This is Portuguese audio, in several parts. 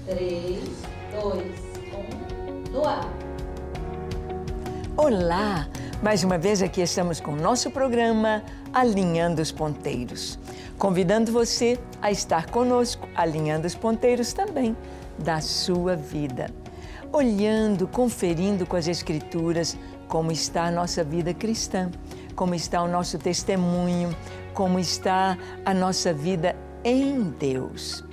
3, 2, 1, no ar. Olá! Mais uma vez aqui estamos com o nosso programa Alinhando os Ponteiros. Convidando você a estar conosco, alinhando os ponteiros também da sua vida. Olhando, conferindo com as Escrituras como está a nossa vida cristã, como está o nosso testemunho, como está a nossa vida em Deus.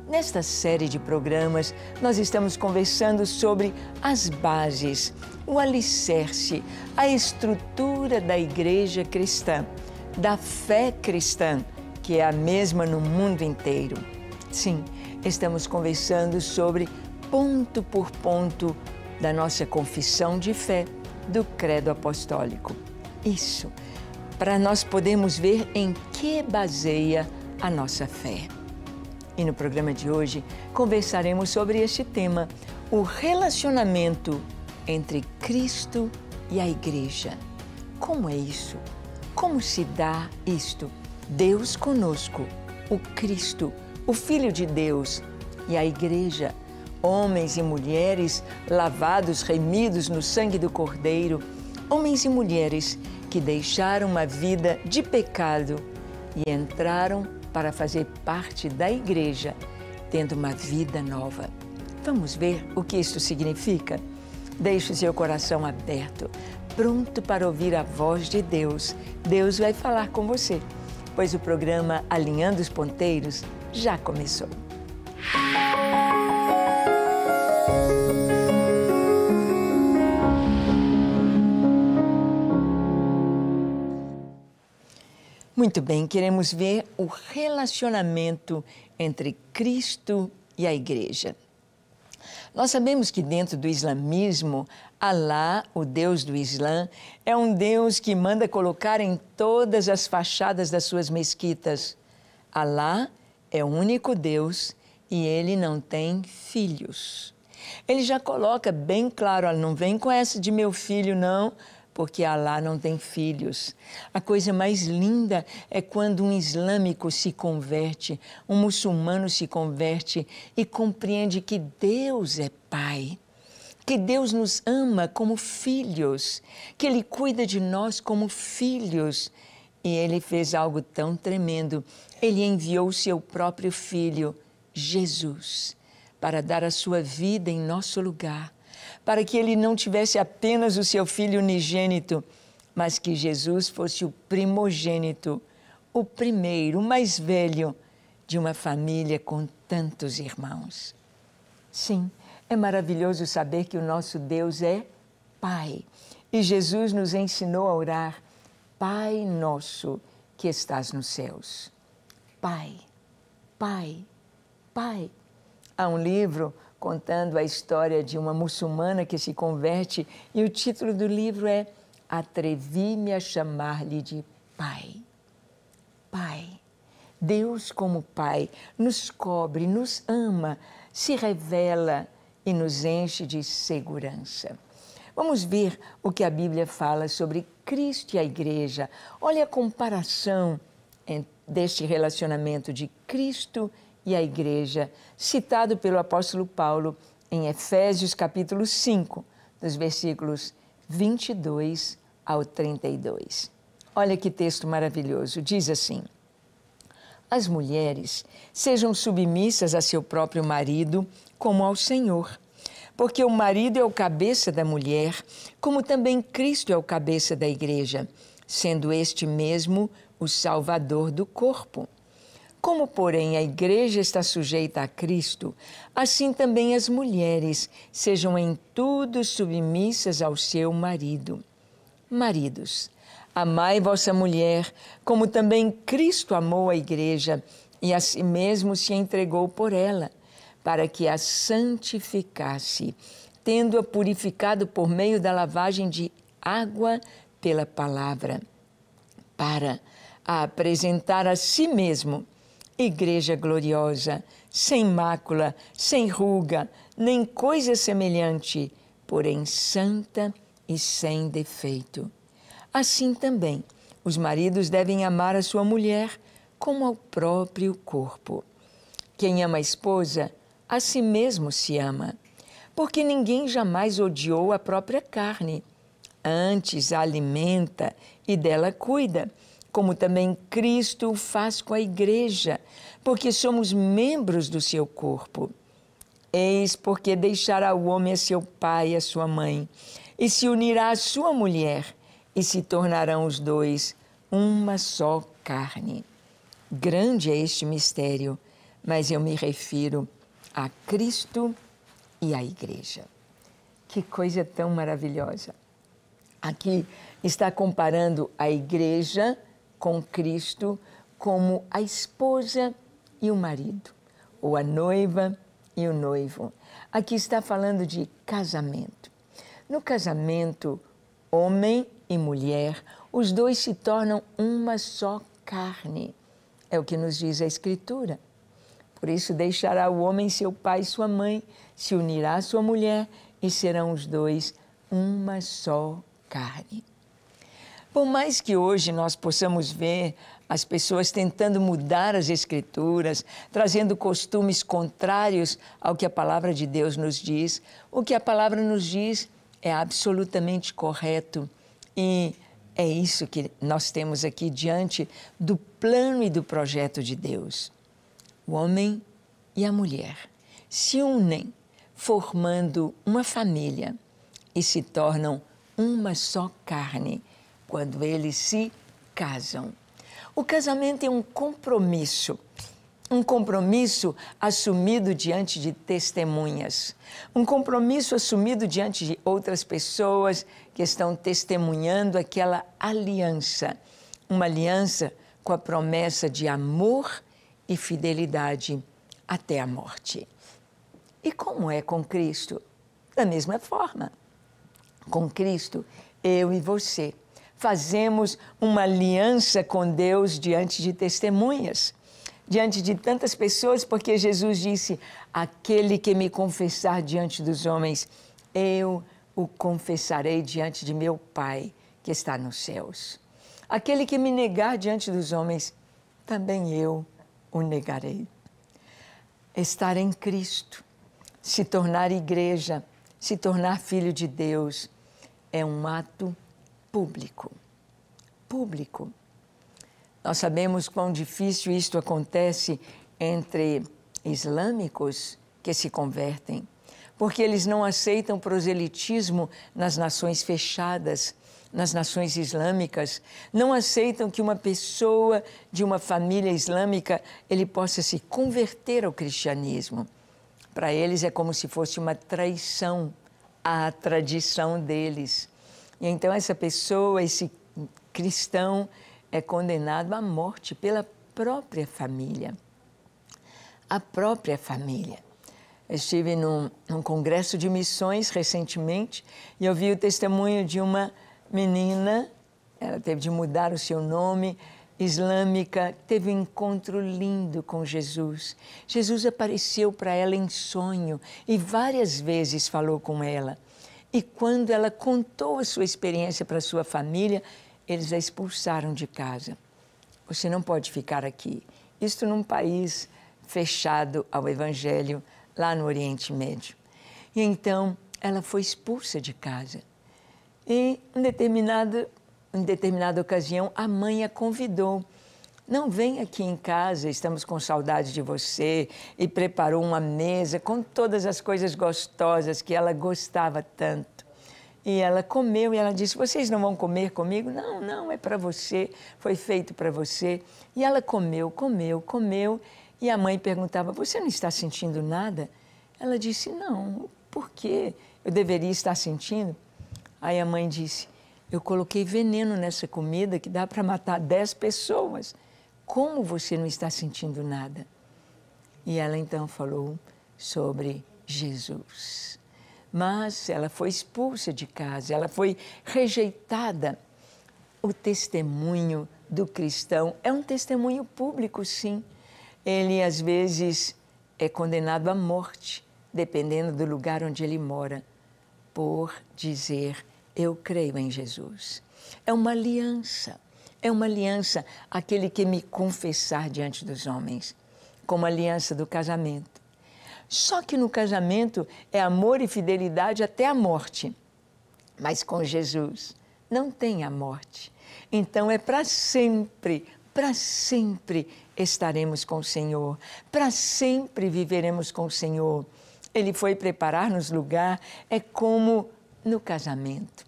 Nesta série de programas, nós estamos conversando sobre as bases, o alicerce, a estrutura da igreja cristã, da fé cristã, que é a mesma no mundo inteiro. Sim, estamos conversando sobre ponto por ponto da nossa confissão de fé, do credo apostólico. Isso, para nós podermos ver em que baseia a nossa fé. E no programa de hoje conversaremos sobre este tema, o relacionamento entre Cristo e a Igreja. Como é isso? Como se dá isto? Deus conosco, o Cristo, o Filho de Deus e a Igreja, homens e mulheres lavados, remidos no sangue do Cordeiro, homens e mulheres que deixaram uma vida de pecado e entraram para fazer parte da igreja, tendo uma vida nova. Vamos ver o que isso significa? Deixe o seu coração aberto, pronto para ouvir a voz de Deus. Deus vai falar com você, pois o programa Alinhando os Ponteiros já começou. Muito bem, queremos ver o relacionamento entre Cristo e a Igreja. Nós sabemos que dentro do islamismo, Alá, o Deus do Islã, é um Deus que manda colocar em todas as fachadas das suas mesquitas. Alá é o único Deus e ele não tem filhos. Ele já coloca bem claro, não vem com essa de meu filho não, porque Alá não tem filhos. A coisa mais linda é quando um islâmico se converte, um muçulmano se converte e compreende que Deus é Pai, que Deus nos ama como filhos, que Ele cuida de nós como filhos. E Ele fez algo tão tremendo. Ele enviou o seu próprio Filho, Jesus, para dar a sua vida em nosso lugar, para que ele não tivesse apenas o seu filho unigênito, mas que Jesus fosse o primogênito, o primeiro, o mais velho de uma família com tantos irmãos. Sim, é maravilhoso saber que o nosso Deus é Pai. E Jesus nos ensinou a orar, Pai nosso que estás nos céus. Pai, Pai, Pai. Há um livro contando a história de uma muçulmana que se converte e o título do livro é Atrevi-me a chamar-lhe de Pai. Pai. Deus como Pai nos cobre, nos ama, se revela e nos enche de segurança. Vamos ver o que a Bíblia fala sobre Cristo e a Igreja. Olha a comparação deste relacionamento de Cristo e a Igreja, citado pelo apóstolo Paulo em Efésios capítulo 5, dos versículos 22 ao 32. Olha que texto maravilhoso, diz assim: as mulheres sejam submissas a seu próprio marido como ao Senhor, porque o marido é o cabeça da mulher, como também Cristo é o cabeça da Igreja, sendo este mesmo o Salvador do corpo. Como, porém, a Igreja está sujeita a Cristo, assim também as mulheres sejam em tudo submissas ao seu marido. Maridos, amai vossa mulher, como também Cristo amou a Igreja e a si mesmo se entregou por ela, para que a santificasse, tendo-a purificado por meio da lavagem de água pela palavra, para a apresentar a si mesmo, Igreja gloriosa, sem mácula, sem ruga, nem coisa semelhante, porém santa e sem defeito. Assim também, os maridos devem amar a sua mulher como ao próprio corpo. Quem ama a esposa, a si mesmo se ama, porque ninguém jamais odiou a própria carne. Antes a alimenta e dela cuida, como também Cristo faz com a igreja, porque somos membros do seu corpo. Eis porque deixará o homem a seu pai e a sua mãe, e se unirá à sua mulher, e se tornarão os dois uma só carne. Grande é este mistério, mas eu me refiro a Cristo e à igreja. Que coisa tão maravilhosa! Aqui está comparando a igreja com Cristo como a esposa e o marido, ou a noiva e o noivo. Aqui está falando de casamento. No casamento, homem e mulher, os dois se tornam uma só carne. É o que nos diz a Escritura. Por isso deixará o homem seu pai e sua mãe, se unirá à sua mulher e serão os dois uma só carne. Por mais que hoje nós possamos ver as pessoas tentando mudar as Escrituras, trazendo costumes contrários ao que a palavra de Deus nos diz, o que a palavra nos diz é absolutamente correto e é isso que nós temos aqui diante do plano e do projeto de Deus. O homem e a mulher se unem, formando uma família e se tornam uma só carne quando eles se casam. O casamento é um compromisso assumido diante de testemunhas, um compromisso assumido diante de outras pessoas que estão testemunhando aquela aliança, uma aliança com a promessa de amor e fidelidade até a morte. E como é com Cristo? Da mesma forma. Com Cristo, eu e você fazemos uma aliança com Deus diante de testemunhas, diante de tantas pessoas, porque Jesus disse: aquele que me confessar diante dos homens, eu o confessarei diante de meu Pai que está nos céus. Aquele que me negar diante dos homens, também eu o negarei. Estar em Cristo, se tornar igreja, se tornar filho de Deus, é um ato público. Público. Nós sabemos quão difícil isto acontece entre islâmicos que se convertem, porque eles não aceitam proselitismo nas nações fechadas, nas nações islâmicas, não aceitam que uma pessoa de uma família islâmica ele possa se converter ao cristianismo. Para eles é como se fosse uma traição à tradição deles. E então essa pessoa, esse cristão, é condenado à morte pela própria família. A própria família. Eu estive num congresso de missões recentemente e eu vi o testemunho de uma menina, ela teve de mudar o seu nome, islâmica, teve um encontro lindo com Jesus. Jesus apareceu para ela em sonho e várias vezes falou com ela. E quando ela contou a sua experiência para a sua família, eles a expulsaram de casa. Você não pode ficar aqui. Isto num país fechado ao Evangelho, lá no Oriente Médio. E então, ela foi expulsa de casa. E, em determinada ocasião, a mãe a convidou. Não, vem aqui em casa, estamos com saudade de você. E preparou uma mesa com todas as coisas gostosas que ela gostava tanto. E ela comeu e ela disse: vocês não vão comer comigo? Não, não, é para você, foi feito para você. E ela comeu. E a mãe perguntava: você não está sentindo nada? Ela disse: não, por quê? Eu deveria estar sentindo? Aí a mãe disse: eu coloquei veneno nessa comida que dá para matar 10 pessoas. Como você não está sentindo nada? E ela então falou sobre Jesus. Mas ela foi expulsa de casa, ela foi rejeitada. O testemunho do cristão é um testemunho público, sim. Ele, às vezes, é condenado à morte, dependendo do lugar onde ele mora, por dizer: eu creio em Jesus. É uma aliança aquele que me confessar diante dos homens, como a aliança do casamento. Só que no casamento é amor e fidelidade até a morte. Mas com Jesus não tem a morte. Então é para sempre estaremos com o Senhor, para sempre viveremos com o Senhor. Ele foi preparar-nos lugar, é como no casamento.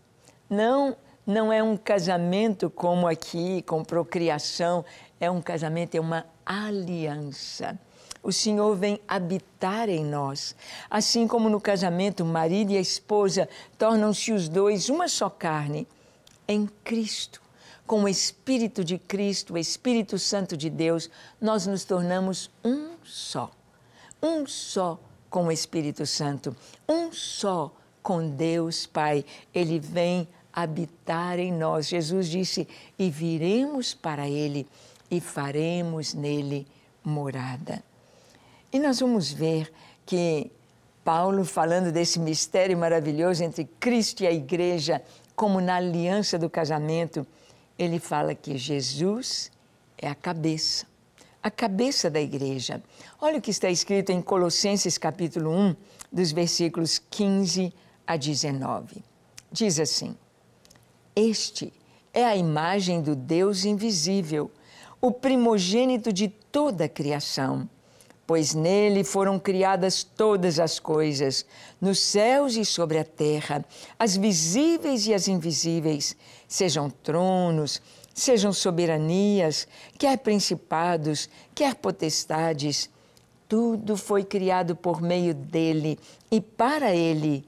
Não é um casamento como aqui, com procriação, é um casamento, é uma aliança. O Senhor vem habitar em nós. Assim como no casamento, o marido e a esposa tornam-se os dois uma só carne em Cristo. Com o Espírito de Cristo, o Espírito Santo de Deus, nós nos tornamos um só. Um só com o Espírito Santo, um só com Deus Pai. Ele vem habitar em nós. Jesus disse, e viremos para Ele e faremos nele morada. E nós vamos ver que Paulo, falando desse mistério maravilhoso entre Cristo e a igreja, como na aliança do casamento, ele fala que Jesus é a cabeça da igreja. Olha o que está escrito em Colossenses capítulo 1, dos versículos 15 a 19. Diz assim, este é a imagem do Deus invisível, o primogênito de toda a criação, pois nele foram criadas todas as coisas, nos céus e sobre a terra, as visíveis e as invisíveis, sejam tronos, sejam soberanias, quer principados, quer potestades, tudo foi criado por meio dele e para ele.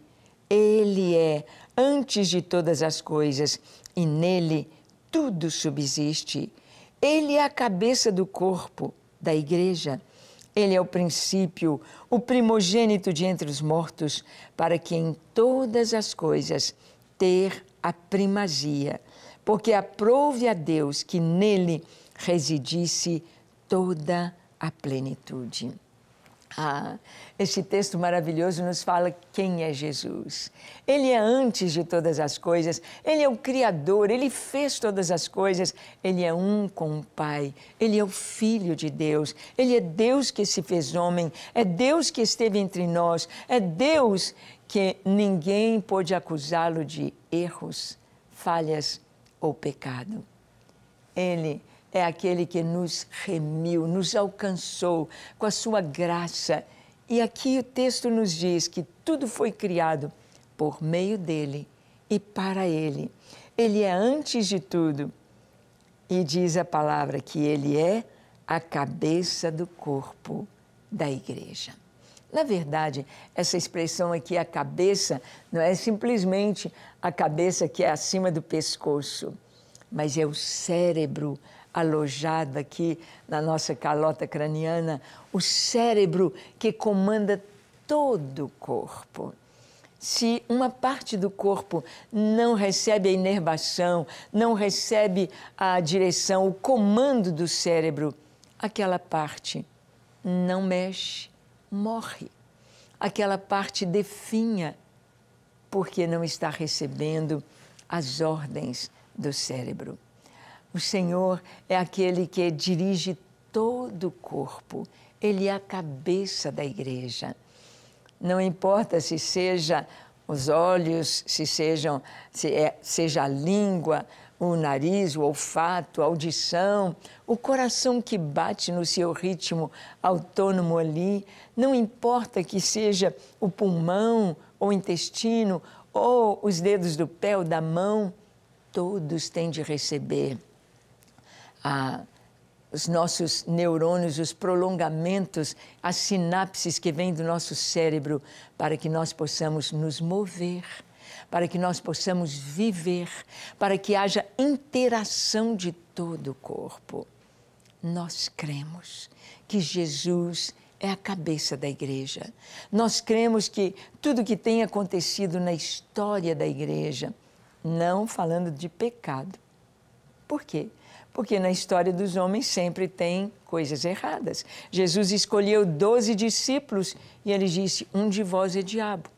Ele é antes de todas as coisas e nele tudo subsiste. Ele é a cabeça do corpo, da igreja. Ele é o princípio, o primogênito de entre os mortos, para que em todas as coisas ter a primazia, porque aprouve a Deus que nele residisse toda a plenitude. Esse texto maravilhoso nos fala quem é Jesus. Ele é antes de todas as coisas, Ele é o Criador, Ele fez todas as coisas, Ele é um com o Pai, Ele é o Filho de Deus, Ele é Deus que se fez homem, é Deus que esteve entre nós, é Deus que ninguém pôde acusá-lo de erros, falhas ou pecado. Ele é aquele que nos remiu, nos alcançou com a sua graça. E aqui o texto nos diz que tudo foi criado por meio dele e para ele. Ele é antes de tudo. E diz a palavra que ele é a cabeça do corpo da igreja. Na verdade, essa expressão aqui, a cabeça, não é simplesmente a cabeça que é acima do pescoço, mas é o cérebro alojado aqui na nossa calota craniana, o cérebro que comanda todo o corpo. Se uma parte do corpo não recebe a inervação, não recebe a direção, o comando do cérebro, aquela parte não mexe, morre. Aquela parte definha, porque não está recebendo as ordens do cérebro. O Senhor é aquele que dirige todo o corpo. Ele é a cabeça da igreja. Não importa se seja os olhos, seja a língua, o nariz, o olfato, a audição, o coração que bate no seu ritmo autônomo ali. Não importa que seja o pulmão, ou o intestino, ou os dedos do pé ou da mão, todos têm de receber os nossos neurônios, os prolongamentos, as sinapses que vêm do nosso cérebro, para que nós possamos nos mover, para que nós possamos viver, para que haja interação de todo o corpo. Nós cremos que Jesus é a cabeça da igreja. Nós cremos que tudo que tem acontecido na história da igreja, não falando de pecado. Por quê? Porque na história dos homens sempre tem coisas erradas. Jesus escolheu 12 discípulos e ele disse, um de vós é diabo.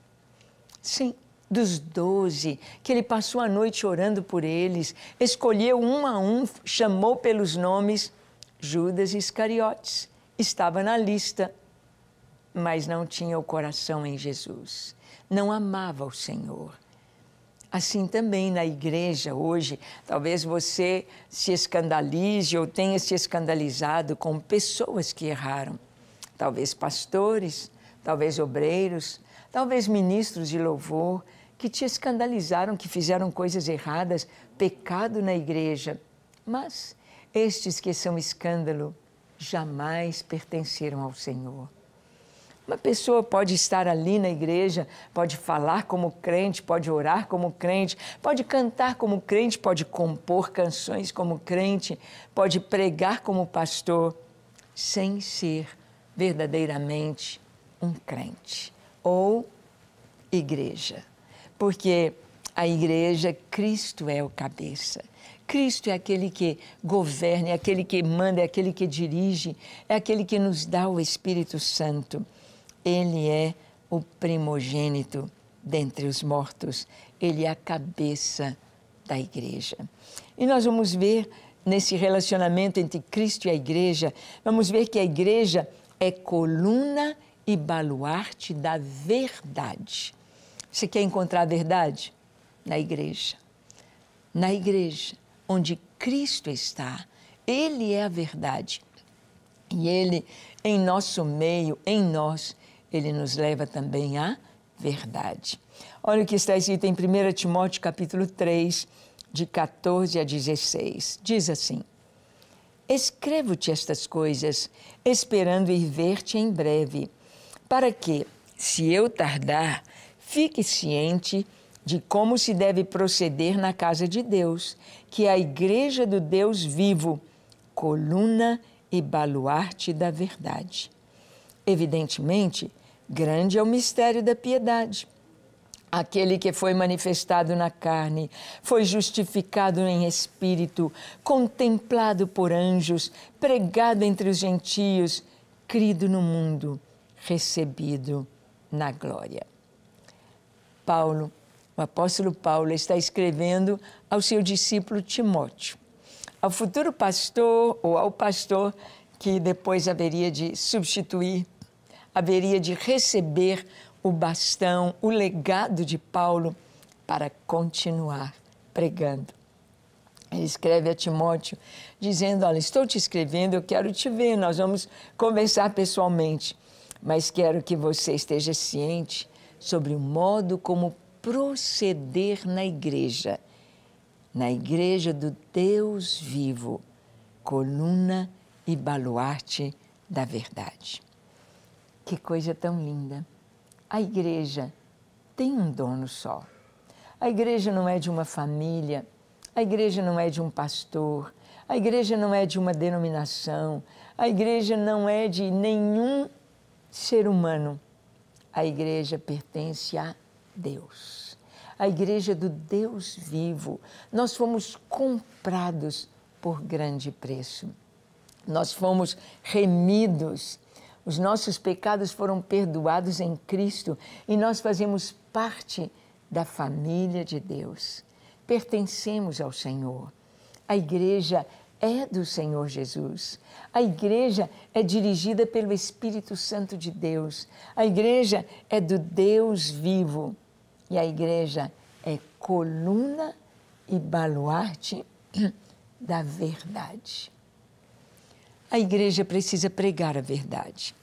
Sim, dos 12, que ele passou a noite orando por eles, escolheu um a um, chamou pelos nomes. Judas Iscariotes estava na lista. mas não tinha o coração em Jesus, não amava o Senhor. Assim também na igreja hoje, talvez você se escandalize ou tenha se escandalizado com pessoas que erraram. Talvez pastores, talvez obreiros, talvez ministros de louvor, que te escandalizaram, que fizeram coisas erradas, pecado na igreja. Mas estes que são escândalo jamais pertenceram ao Senhor. Uma pessoa pode estar ali na igreja, pode falar como crente, pode orar como crente, pode cantar como crente, pode compor canções como crente, pode pregar como pastor, sem ser verdadeiramente um crente ou igreja. Porque a igreja, Cristo é o cabeça. Cristo é aquele que governa, é aquele que manda, é aquele que dirige, é aquele que nos dá o Espírito Santo. Ele é o primogênito dentre os mortos. Ele é a cabeça da igreja. E nós vamos ver nesse relacionamento entre Cristo e a igreja, vamos ver que a igreja é coluna e baluarte da verdade. Você quer encontrar a verdade? Na igreja. Na igreja, onde Cristo está. Ele é a verdade. E Ele, em nosso meio, em nós, Ele nos leva também à verdade. Olha o que está escrito em 1 Timóteo capítulo 3, de 14 a 16. Diz assim: Escrevo-te estas coisas, esperando ir ver-te em breve, para que, se eu tardar, fique ciente de como se deve proceder na casa de Deus, que é a igreja do Deus vivo, coluna e baluarte da verdade. Evidentemente, grande é o mistério da piedade. Aquele que foi manifestado na carne, foi justificado em espírito, contemplado por anjos, pregado entre os gentios, crido no mundo, recebido na glória. Paulo, o apóstolo Paulo, está escrevendo ao seu discípulo Timóteo, ao futuro pastor ou ao pastor que depois haveria de substituir, haveria de receber o bastão, o legado de Paulo para continuar pregando. Ele escreve a Timóteo dizendo: olha, estou te escrevendo, eu quero te ver, nós vamos conversar pessoalmente, mas quero que você esteja ciente sobre o modo como proceder na igreja do Deus vivo, coluna e baluarte da verdade. Que coisa tão linda! A igreja tem um dono só. A igreja não é de uma família, a igreja não é de um pastor, a igreja não é de uma denominação, a igreja não é de nenhum ser humano. A igreja pertence a Deus, a igreja do Deus vivo. Nós fomos comprados por grande preço. Nós fomos remidos. Os nossos pecados foram perdoados em Cristo e nós fazemos parte da família de Deus. Pertencemos ao Senhor. A igreja é do Senhor Jesus. A igreja é dirigida pelo Espírito Santo de Deus. A igreja é do Deus vivo. E a igreja é coluna e baluarte da verdade. A igreja precisa pregar a verdade.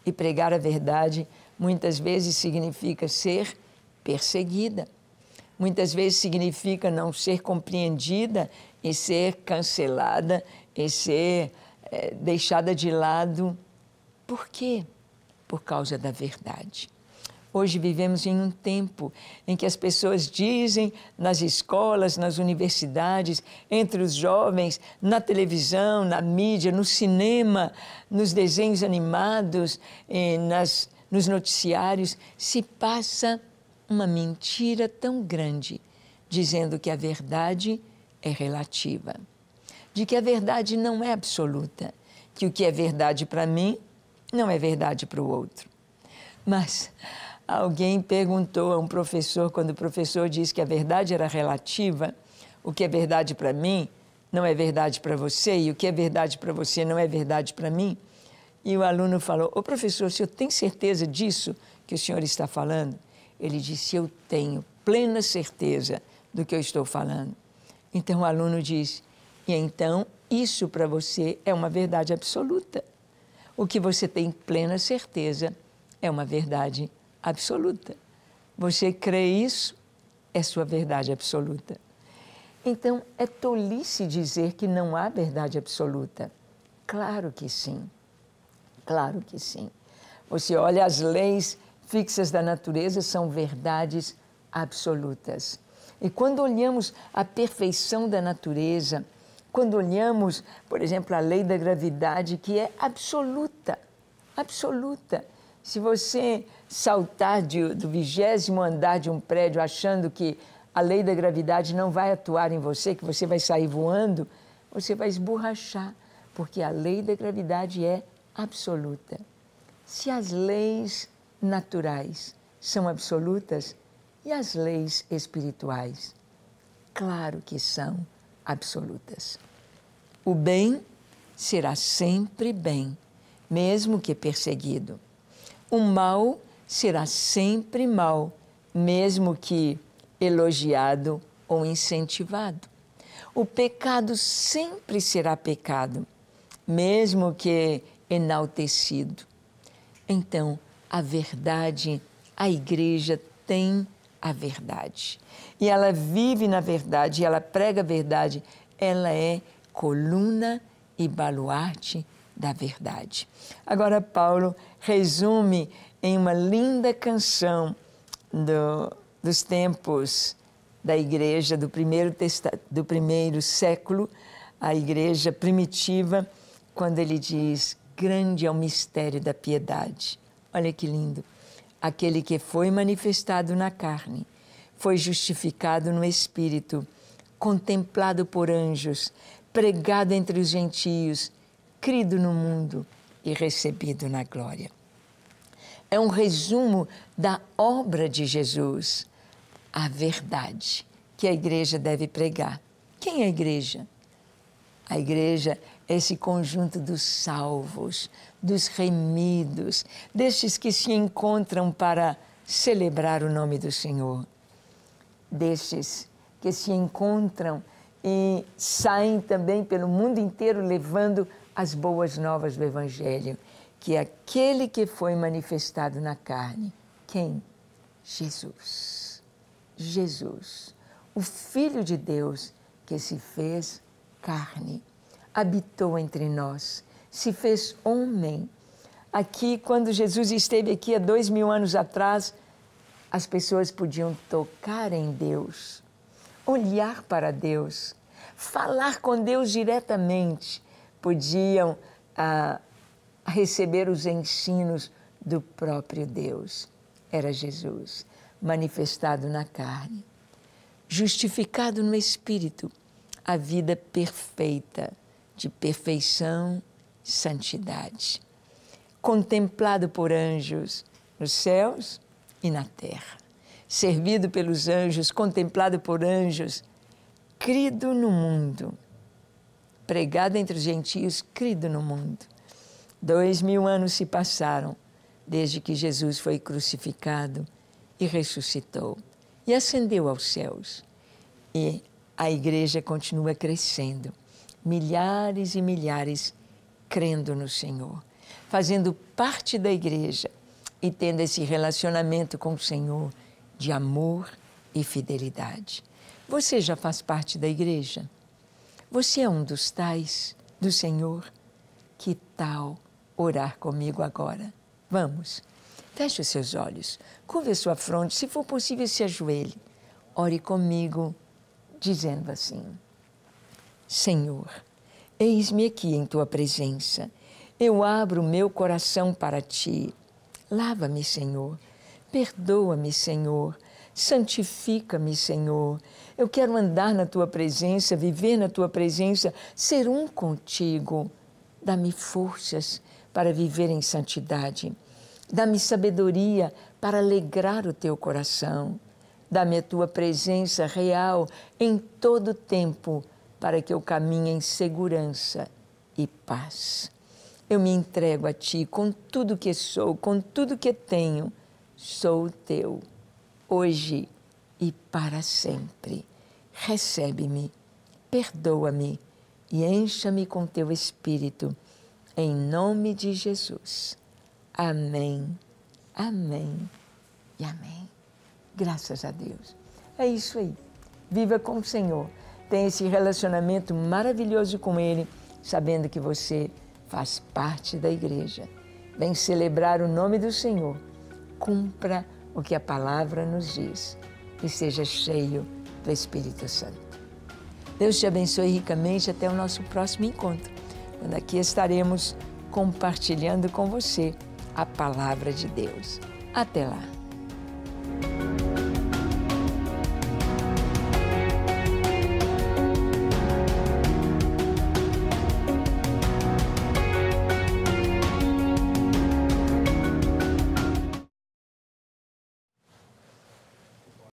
E pregar a verdade muitas vezes significa ser perseguida. Muitas vezes significa não ser compreendida e ser cancelada e ser deixada de lado. Por quê? Por causa da verdade. Hoje vivemos em um tempo em que as pessoas dizem nas escolas, nas universidades, entre os jovens, na televisão, na mídia, no cinema, nos desenhos animados, nos noticiários, se passa uma mentira tão grande, dizendo que a verdade é relativa, de que a verdade não é absoluta, que o que é verdade para mim não é verdade para o outro. Mas alguém perguntou a um professor, quando o professor disse que a verdade era relativa, o que é verdade para mim não é verdade para você, e o que é verdade para você não é verdade para mim. E o aluno falou, ô professor, o senhor tem certeza disso que o senhor está falando? Ele disse, eu tenho plena certeza do que eu estou falando. Então o aluno disse, e então isso para você é uma verdade absoluta. O que você tem plena certeza é uma verdade absoluta. Você crê isso, é sua verdade absoluta. Então, é tolice dizer que não há verdade absoluta. Claro que sim. Claro que sim. Você olha, as leis fixas da natureza são verdades absolutas. E quando olhamos a perfeição da natureza, quando olhamos, por exemplo, a lei da gravidade, que é absoluta, absoluta. Se você saltar do 20º andar de um prédio achando que a lei da gravidade não vai atuar em você, que você vai sair voando, você vai esborrachar, porque a lei da gravidade é absoluta. Se as leis naturais são absolutas, e as leis espirituais? Claro que são absolutas. O bem será sempre bem, mesmo que perseguido. O mal será sempre mal, mesmo que elogiado ou incentivado. O pecado sempre será pecado, mesmo que enaltecido. Então, a verdade, a igreja tem a verdade. E ela vive na verdade, ela prega a verdade, ela é coluna e baluarte da verdade. Agora, Paulo resume em uma linda canção dos tempos da igreja do primeiro século, a igreja primitiva, quando ele diz, grande é o mistério da piedade. Olha que lindo. Aquele que foi manifestado na carne, foi justificado no Espírito, contemplado por anjos, pregado entre os gentios, crido no mundo e recebido na glória. É um resumo da obra de Jesus, a verdade que a igreja deve pregar. Quem é a igreja? A igreja é esse conjunto dos salvos, dos remidos, destes que se encontram para celebrar o nome do Senhor, destes que se encontram e saem também pelo mundo inteiro levando as boas novas do Evangelho, que é aquele que foi manifestado na carne. Quem? Jesus. Jesus, o Filho de Deus que se fez carne, habitou entre nós, se fez homem. Aqui, quando Jesus esteve aqui há 2000 anos atrás, as pessoas podiam tocar em Deus, olhar para Deus, falar com Deus diretamente, podiam receber os ensinos do próprio Deus. Era Jesus, manifestado na carne, justificado no Espírito, a vida perfeita, de perfeição, santidade, contemplado por anjos nos céus e na terra, servido pelos anjos, contemplado por anjos, crido no mundo, pregado entre os gentios, crido no mundo. 2000 anos se passaram desde que Jesus foi crucificado e ressuscitou e ascendeu aos céus. E a igreja continua crescendo, milhares e milhares crendo no Senhor, fazendo parte da igreja e tendo esse relacionamento com o Senhor de amor e fidelidade. Você já faz parte da igreja? Você é um dos tais do Senhor? Que tal orar comigo agora? Vamos, feche os seus olhos, curve a sua fronte, se for possível se ajoelhe, ore comigo, dizendo assim, Senhor, eis-me aqui em Tua presença, eu abro o meu coração para Ti, lava-me, Senhor, perdoa-me, Senhor, santifica-me, Senhor, eu quero andar na Tua presença, viver na Tua presença, ser um contigo, dá-me forças para viver em santidade, dá-me sabedoria para alegrar o Teu coração, dá-me a Tua presença real em todo tempo, para que eu caminhe em segurança e paz. eu me entrego a Ti com tudo que sou, com tudo que tenho. Sou Teu, hoje e para sempre. Recebe-me, perdoa-me e encha-me com Teu Espírito, em nome de Jesus. Amém, amém e amém. Graças a Deus. É isso aí. Viva com o Senhor. Tenha esse relacionamento maravilhoso com Ele, sabendo que você faz parte da igreja. Vem celebrar o nome do Senhor. Cumpra o que a palavra nos diz e seja cheio do Espírito Santo. Deus te abençoe ricamente até o nosso próximo encontro, quando aqui estaremos compartilhando com você a palavra de Deus. Até lá!